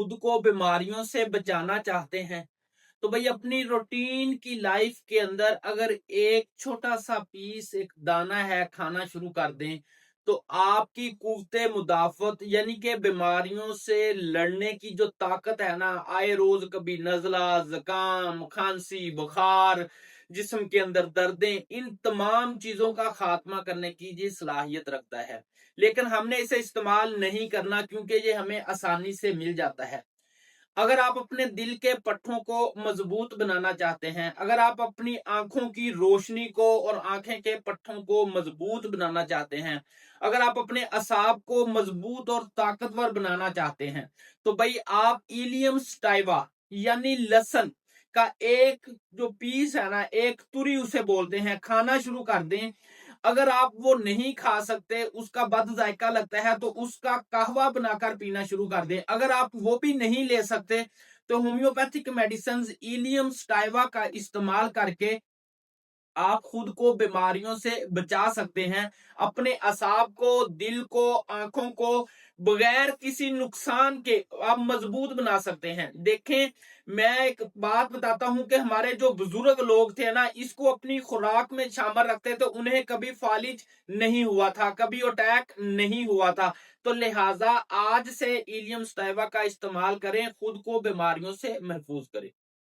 खुद को बीमारियों से बचाना चाहते हैं तो भाई अपनी रूटीन की लाइफ के अंदर अगर एक छोटा सा पीस एक दाना है खाना शुरू कर दें तो आपकी कुव्वते मुदाफत यानी कि बीमारियों से लड़ने की जो ताकत है ना, आए रोज कभी नजला, जुकाम, खांसी, बुखार, जिस्म के अंदर दर्दें, इन तमाम चीजों का खात्मा करने की ये सलाहियत रखता है। लेकिन हमने इसे इस्तेमाल नहीं करना क्योंकि ये हमें आसानी से मिल जाता है। अगर आप अपने दिल के पट्टों को मजबूत बनाना चाहते हैं, अगर आप अपनी आंखों की रोशनी को और आंखें के पट्टों को मजबूत बनाना चाहते हैं, अगर आप अपने असाब को मजबूत और ताकतवर बनाना चाहते हैं, तो भाई आप इलियम स्टाइवा यानी लहसुन का एक जो पीस है ना, एक तुरी उसे बोलते हैं, खाना शुरू कर दें। अगर आप वो नहीं खा सकते, उसका बद जायका लगता है, तो उसका कहवा बनाकर पीना शुरू कर दें। अगर आप वो भी नहीं ले सकते तो होम्योपैथिक मेडिसिन इलियम स्टाइवा का इस्तेमाल करके आप खुद को बीमारियों से बचा सकते हैं। अपने असाब को, दिल को, आंखों को बगैर किसी नुकसान के आप मजबूत बना सकते हैं। देखें, मैं एक बात बताता हूं कि हमारे जो बुजुर्ग लोग थे ना, इसको अपनी खुराक में शामिल रखते थे, उन्हें कभी फालिज नहीं हुआ था, कभी अटैक नहीं हुआ था। तो लिहाजा आज से इलियम स्टाइवा का इस्तेमाल करें, खुद को बीमारियों से महफूज करें।